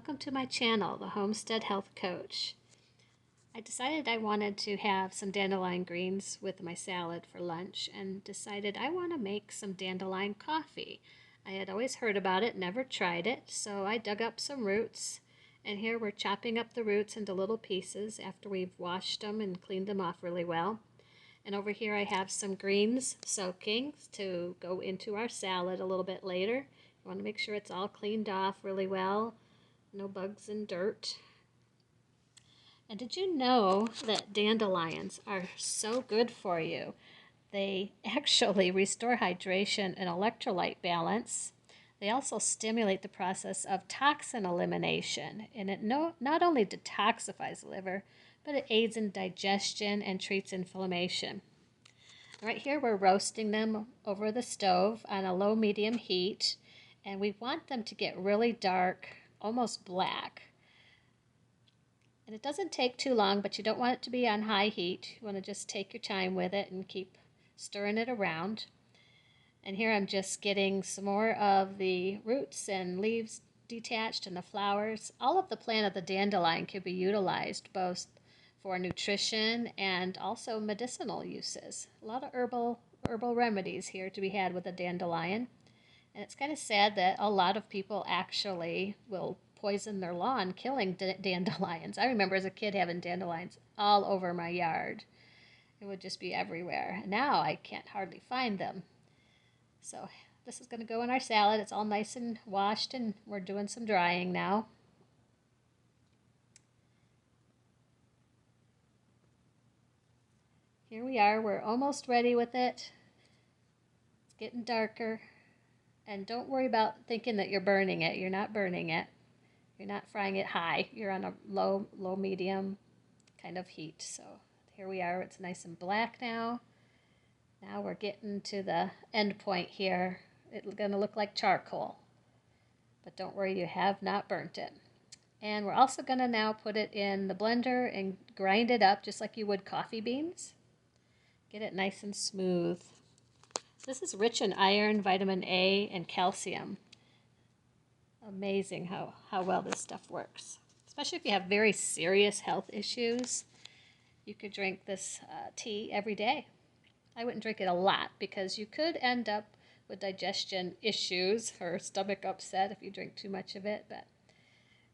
Welcome to my channel, the Homestead Health Coach. I decided I wanted to have some dandelion greens with my salad for lunch and decided I want to make some dandelion coffee. I had always heard about it, never tried it, so I dug up some roots, and here we're chopping up the roots into little pieces after we've washed them and cleaned them off really well. And over here I have some greens soaking to go into our salad a little bit later. You want to make sure it's all cleaned off really well. No bugs and dirt. And did you know that dandelions are so good for you? They actually restore hydration and electrolyte balance. They also stimulate the process of toxin elimination, and it not only detoxifies the liver, but it aids in digestion and treats inflammation. Right here we're roasting them over the stove on a low-medium heat, and we want them to get really dark, almost black. And it doesn't take too long, but you don't want it to be on high heat. You want to just take your time with it and keep stirring it around. And here I'm just getting some more of the roots and leaves detached and the flowers. All of the plant of the dandelion can be utilized both for nutrition and also medicinal uses. A lot of herbal remedies here to be had with the dandelion. And it's kind of sad that a lot of people actually will poison their lawn, killing dandelions. I remember as a kid having dandelions all over my yard. It would just be everywhere. Now I can't hardly find them. So this is going to go in our salad. It's all nice and washed, and we're doing some drying now. Here we are. We're almost ready with it. It's getting darker. And don't worry about thinking that you're burning it. You're not burning it. You're not frying it high. You're on a low, medium kind of heat. So here we are. It's nice and black now. Now we're getting to the end point here. It's going to look like charcoal. But don't worry, you have not burnt it. And we're also going to now put it in the blender and grind it up just like you would coffee beans. Get it nice and smooth. This is rich in iron, vitamin A, and calcium. Amazing how well this stuff works. Especially if you have very serious health issues. You could drink this tea every day. I wouldn't drink it a lot because you could end up with digestion issues or stomach upset if you drink too much of it. But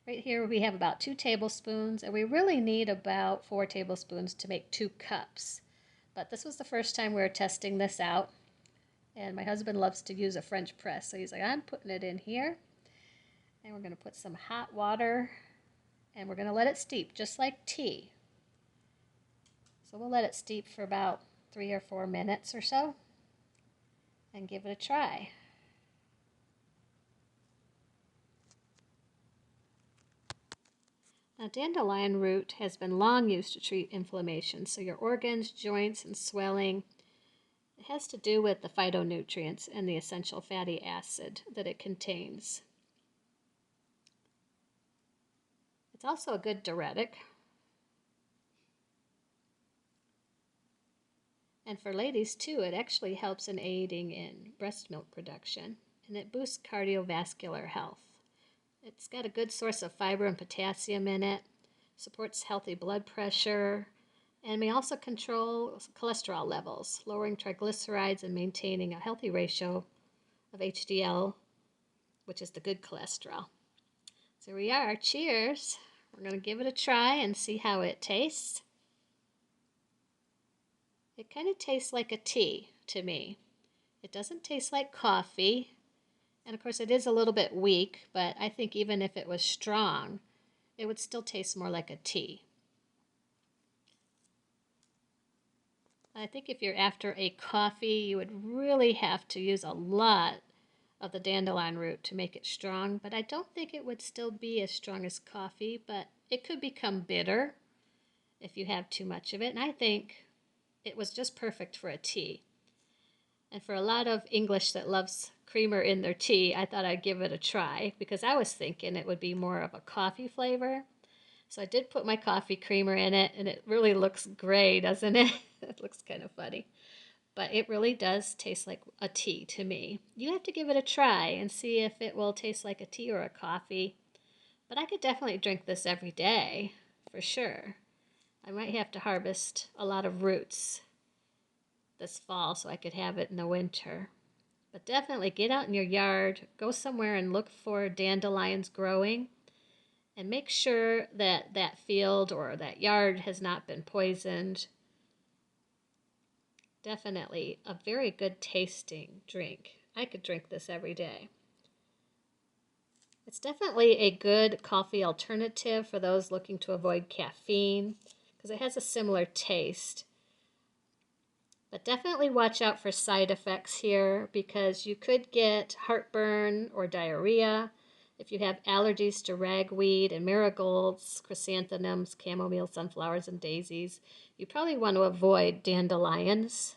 right here we have about 2 tablespoons, and we really need about 4 tablespoons to make 2 cups. But this was the first time we were testing this out. And my husband loves to use a French press, so he's like, I'm putting it in here. And we're going to put some hot water, and we're going to let it steep, just like tea. So we'll let it steep for about 3 or 4 minutes or so, and give it a try. Now, dandelion root has been long used to treat inflammation, so your organs, joints, and swelling. It has to do with the phytonutrients and the essential fatty acid that it contains. It's also a good diuretic. And for ladies too, it actually helps in aiding in breast milk production, and it boosts cardiovascular health. It's got a good source of fiber and potassium in it, supports healthy blood pressure, and may also control cholesterol levels, lowering triglycerides and maintaining a healthy ratio of HDL, which is the good cholesterol. So here we are. Cheers. We're going to give it a try and see how it tastes. It kind of tastes like a tea to me. It doesn't taste like coffee. And of course it is a little bit weak, but I think even if it was strong, it would still taste more like a tea. I think if you're after a coffee, you would really have to use a lot of the dandelion root to make it strong, but I don't think it would still be as strong as coffee, but it could become bitter if you have too much of it, and I think it was just perfect for a tea. And for a lot of English that loves creamer in their tea, I thought I'd give it a try because I was thinking it would be more of a coffee flavor. So I did put my coffee creamer in it, and it really looks gray, doesn't it? It looks kind of funny. But it really does taste like a tea to me. You have to give it a try and see if it will taste like a tea or a coffee. But I could definitely drink this every day, for sure. I might have to harvest a lot of roots this fall so I could have it in the winter. But definitely get out in your yard, go somewhere and look for dandelions growing, and make sure that that field or that yard has not been poisoned. Definitely a very good tasting drink. I could drink this every day. It's definitely a good coffee alternative for those looking to avoid caffeine because it has a similar taste. But definitely watch out for side effects here because you could get heartburn or diarrhea if you have allergies to ragweed and marigolds, chrysanthemums, chamomile, sunflowers, and daisies. You probably want to avoid dandelions.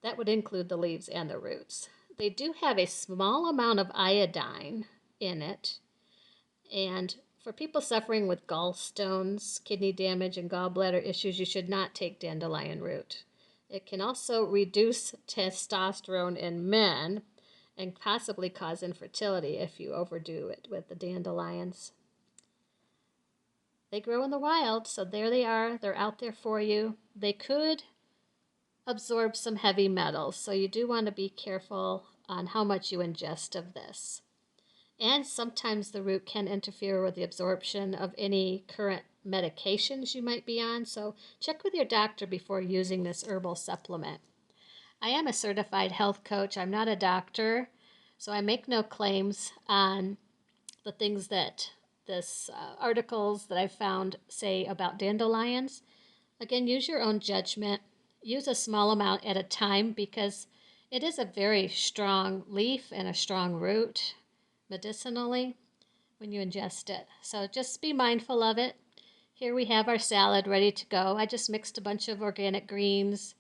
That would include the leaves and the roots. They do have a small amount of iodine in it, and for people suffering with gallstones, kidney damage, and gallbladder issues, you should not take dandelion root. It can also reduce testosterone in men and possibly cause infertility if you overdo it with the dandelions. They grow in the wild, so there they are. They're out there for you. They could absorb some heavy metals, so you do want to be careful on how much you ingest of this. And sometimes the root can interfere with the absorption of any current medications you might be on, so check with your doctor before using this herbal supplement. I am a certified health coach. I'm not a doctor, so I make no claims on the things that this articles that I've found say about dandelions. Again, use your own judgment. Use a small amount at a time because it is a very strong leaf and a strong root medicinally when you ingest it. So just be mindful of it. Here we have our salad ready to go. I just mixed a bunch of organic greens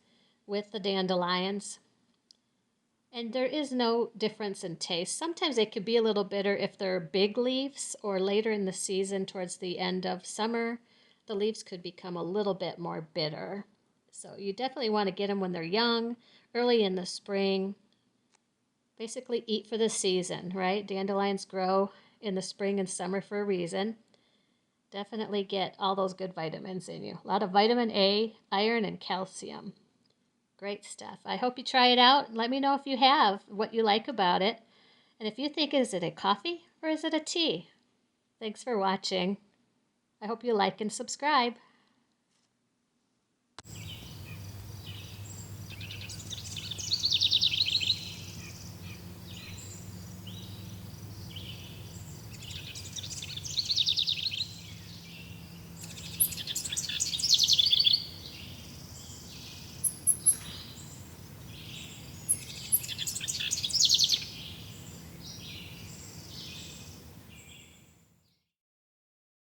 with the dandelions. And there is no difference in taste. Sometimes they could be a little bitter if they're big leaves, or later in the season towards the end of summer, the leaves could become a little bit more bitter. So you definitely want to get them when they're young, early in the spring. Basically eat for the season, right? Dandelions grow in the spring and summer for a reason. Definitely get all those good vitamins in you. A lot of vitamin A, iron, and calcium. Great stuff. I hope you try it out. Let me know if you have, what you like about it. And if you think, is it a coffee or is it a tea? Thanks for watching. I hope you like and subscribe.